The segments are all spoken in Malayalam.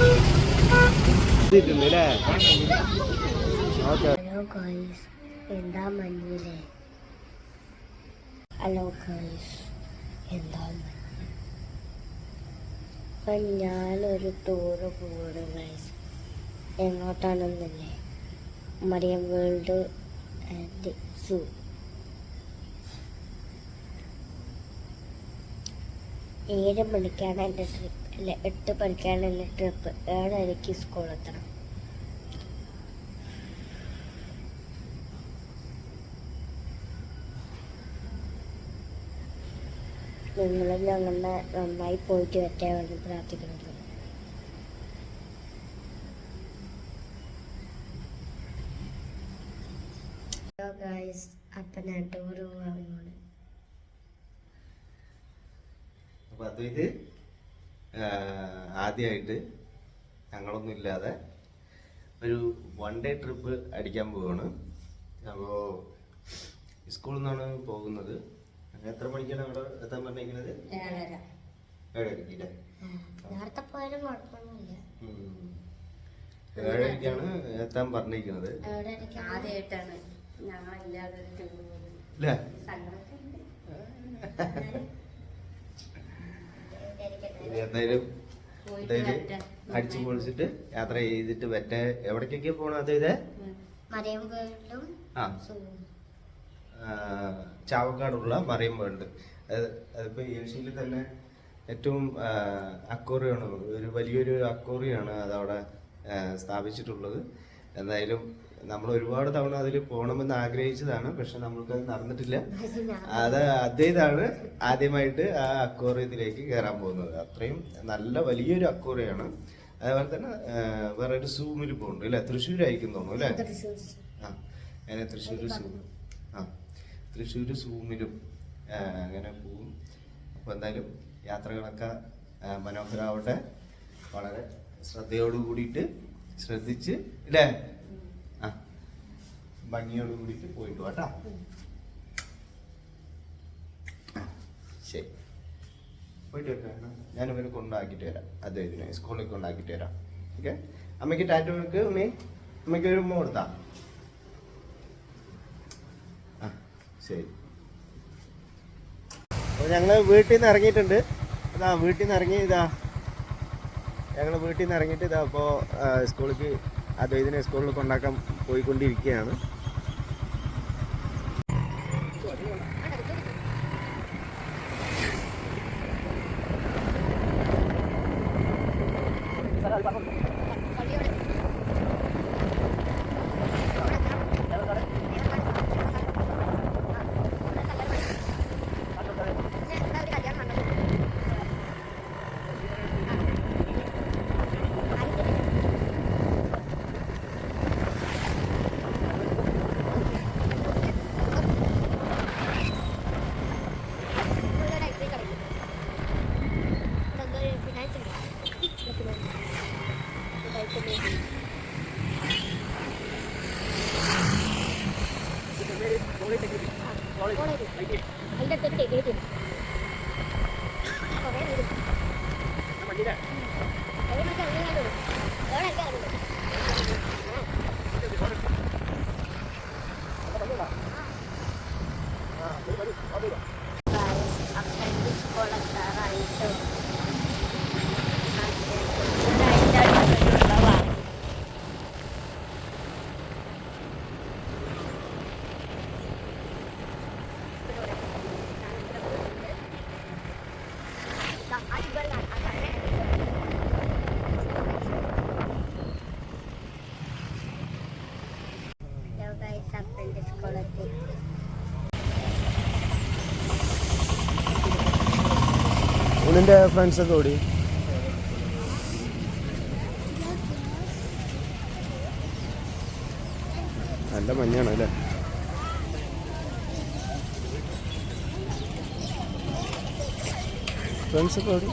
ഹലോ ഗൈസ്, എന്താ മഞ്ഞില്ലേ? ഹലോ ഗൈസ്, എന്താ മഞ്ഞ്? അപ്പം ഞാനൊരു ടൂറ് പോവാണ് ഗൈസ്. എങ്ങോട്ടാണെന്നല്ലേ? മറിയം വേൾഡ് ആൻഡ് സൂ. 7 മണിക്കാണ് എൻ്റെ ട്രിപ്പ്, അല്ല 8 മണിക്കാണ് എൻ്റെ ട്രിപ്പ്. 7:30 സ്കൂളെത്തണം. നിങ്ങളും ഞങ്ങളുടെ നന്നായി പോയിട്ട് വരട്ടെ പ്രാർത്ഥിക്കുന്നത്. ഹലോ ഗൈസ്, അപ്പം ഞാൻ ടൂറ് പോകാൻ. അപ്പം അത് ആദ്യമായിട്ട് ഞങ്ങളൊന്നും ഇല്ലാതെ ഒരു 1 ഡേ ട്രിപ്പ് അടിക്കാൻ പോവാണ്. അപ്പോൾ സ്കൂളിൽ നിന്നാണ് പോകുന്നത്. എത്ര മണിക്കാണ് അവിടെ എത്താൻ പറഞ്ഞിരിക്കുന്നത്? 7:30. നേരത്തെ പോയാലും കുഴപ്പമൊന്നുമില്ല. 7:30 എത്താൻ പറഞ്ഞിരിക്കുന്നത്. ആദ്യമായിട്ടാണ് ഞങ്ങളില്ലാതെ അല്ലേ? എന്തായാലും അടിച്ചു പൊളിച്ചിട്ട് യാത്ര ചെയ്തിട്ട് മറ്റേ എവിടേക്കൊക്കെ പോകണം? അതായത് ചാവക്കാടുള്ള മറിയം വേൾഡ്. അതിപ്പോൾ ഏഷ്യയിൽ തന്നെ ഏറ്റവും അക്വേറിയമാണ്, ഒരു വലിയൊരു അക്വേറിയമാണ് അതവിടെ സ്ഥാപിച്ചിട്ടുള്ളത്. എന്തായാലും നമ്മൾ ഒരുപാട് തവണ അതിൽ പോകണമെന്ന് ആഗ്രഹിച്ചതാണ്, പക്ഷെ നമ്മൾക്കത് നടന്നിട്ടില്ല. അദ്ദേഹത്താണ് ആദ്യമായിട്ട് ആ അക്വേറിയത്തിലേക്ക് കയറാൻ പോകുന്നത്. അത്രയും നല്ല വലിയൊരു അക്വേറിയമാണ്. അതേപോലെ തന്നെ വേറെ ഒരു സൂമിൽ പോകുന്നുണ്ട് അല്ലേ? തൃശ്ശൂരായിരിക്കും തോന്നുന്നു അല്ലേ? അങ്ങനെ തൃശ്ശൂർ സൂമിലും അങ്ങനെ പോവും. അപ്പോൾ എന്തായാലും യാത്രകളൊക്കെ മനോഹരമാവട്ടെ. വളരെ ശ്രദ്ധയോട് കൂടിയിട്ട് ശ്രദ്ധിച്ച് അല്ലേ? ഭംഗിയോട് കൂടിയിട്ട് പോയിട്ട് കേട്ടോ. ശരി, പോയിട്ട് വരാം. ഞാനിവനെ കൊണ്ടാക്കിയിട്ട് വരാം. അദ്ദേഹത്തിനെ സ്കൂളിൽ കൊണ്ടാക്കിയിട്ട് വരാം. ഓക്കെ, അമ്മയ്ക്ക് ടാറ്റു കൊടുക്ക്. അമ്മയ്ക്ക് ഒരു ഉമ്മ കൊടുത്താ? ശരി. അപ്പോൾ ഞങ്ങൾ വീട്ടിൽ നിന്ന് ഇറങ്ങിയിട്ടുണ്ട്. വീട്ടിൽ നിന്ന് ഇറങ്ങി ഞങ്ങൾ വീട്ടിൽ നിന്ന് ഇറങ്ങിയിട്ട് അപ്പോൾ സ്കൂളിലേക്ക് അദ്ദേഹത്തിനെ സ്കൂളിൽ കൊണ്ടാക്കാൻ പോയിക്കൊണ്ടിരിക്കുകയാണ്. ഉണ്ണിൻ്റെ ഫ്രണ്ട്സൊക്കെ ഓടി. നല്ല മഞ്ഞാണ് അല്ലേ? ഫ്രണ്ട്സൊക്കെ ഓടി.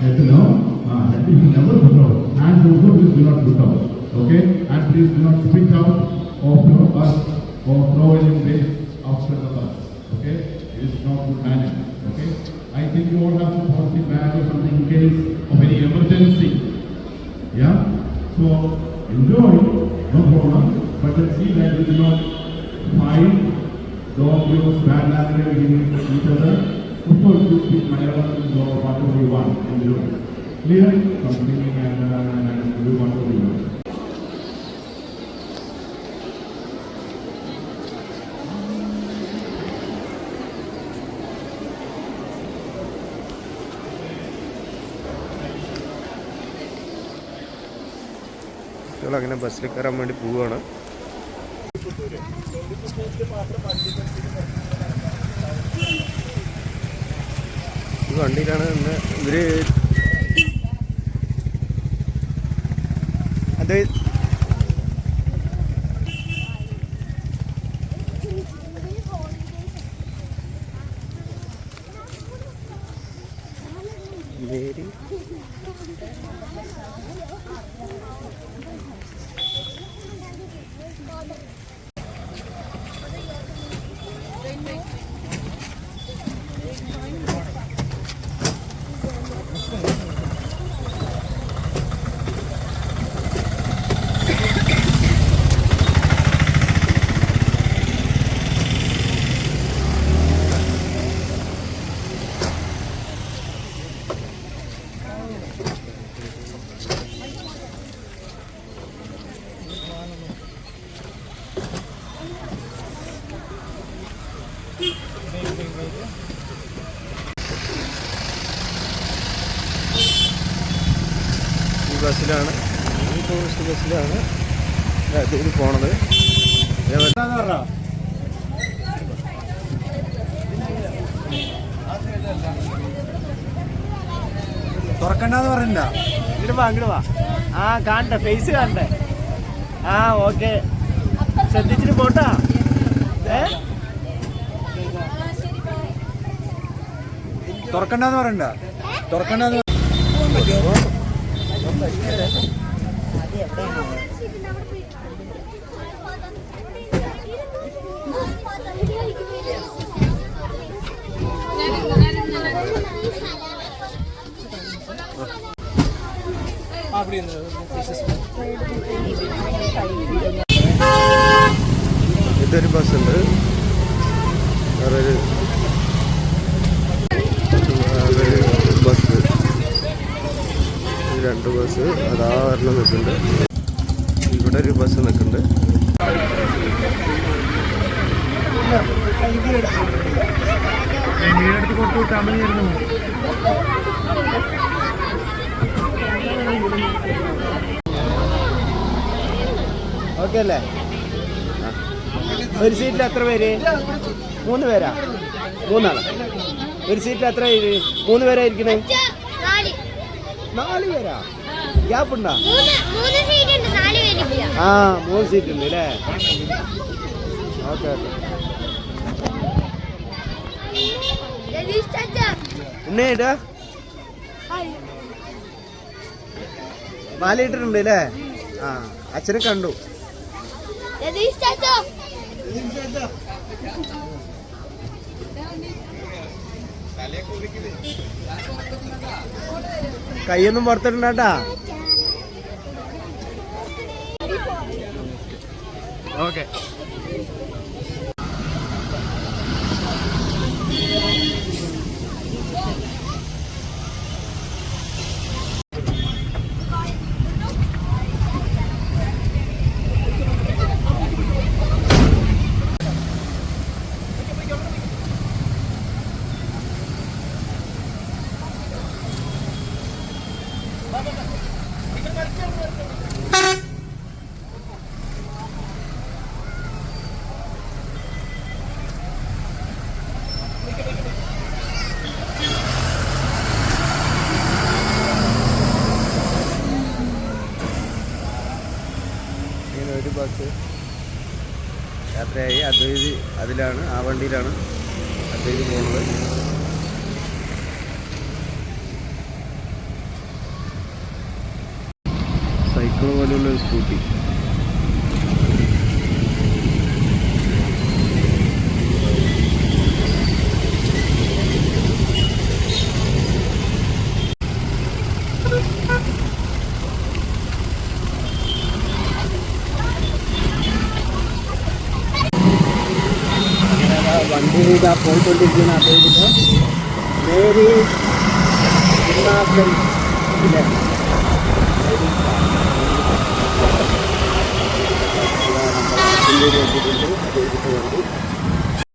Yes, no? That is never put out. And also please do not put out. Okay? And please do not spit out or throw us or throw any waste after the bus. Okay? It is not good manner. Okay? I think you all have some positive bag or something in case of any emergency. Yeah? So enjoy, no problem. But let's see that we do not fight, don't use bad language against each other. Of course, you speak Malayalam or whatever you want in the room. Clear? Something and do whatever you want. അങ്ങനെ ബസ്സിൽ കയറാൻ വേണ്ടി പോവുകയാണ്. ഈ വണ്ടിയിലാണ് ഇന്ന് ഇവര് അത് മേരി ബസ്സിലാണ്, ഈ ടൂറിസ്റ്റ് ബസ്സിലാണ് ഇത് പോണത്. തുറക്കണ്ടെന്ന് പറഞ്ഞില്ല. അങ്ങോട്ട് വാ. ആ കാണട്ടെ, ഫേസ് കാണട്ടെ. ആ ഓക്കെ, ശ്രദ്ധിച്ചിട്ട് പോട്ടാ. തുറക്കണ്ടെന്ന് പറയണ്ട, തുറക്കണ്ടെന്ന് ഇതൊരു ബസ്സുണ്ട്, വേറൊരു ബസ്, രണ്ട് ബസ് അതാ വരണം നിൽക്കുന്നുണ്ട്. ഇവിടെ ഒരു ബസ് നിൽക്കുന്നുണ്ട്. ഓക്കെ അല്ലേ? ഒരു സീറ്റിൽ എത്ര പേര്? 3 പേരാ? 3 ഒരു സീറ്റിൽ എത്ര പേര്? 3 പേരാ ഇരിക്കണേ? 4 പേരാ? ഗ്യാപ്പ് ഉണ്ടോ? ആ 3 സീറ്റ് ഉണ്ട് അല്ലേ? Okay okay. ഉണ്ണേട്ടാ മാല ഇട്ടിട്ടുണ്ട് അല്ലേ? ആ അച്ഛനെ കണ്ടു. കൈയൊന്നും പുറത്തിട്ടുണ്ടാട്ടാ. ഓക്കെ. ഒരു ബസ് യാത്രയായി. അദ്വൈതി അതിലാണ്, ആ വണ്ടിയിലാണ് അദ്വൈതി പോകുന്നത്. സൈക്കിൾ പോലെയുള്ള ഒരു സ്കൂട്ടി. വണ്ടി ഇതാ പോയിക്കൊണ്ടിരിക്കുന്ന അദ്ദേഹത്തിന് മേരി ഇല്ലേ വണ്ടി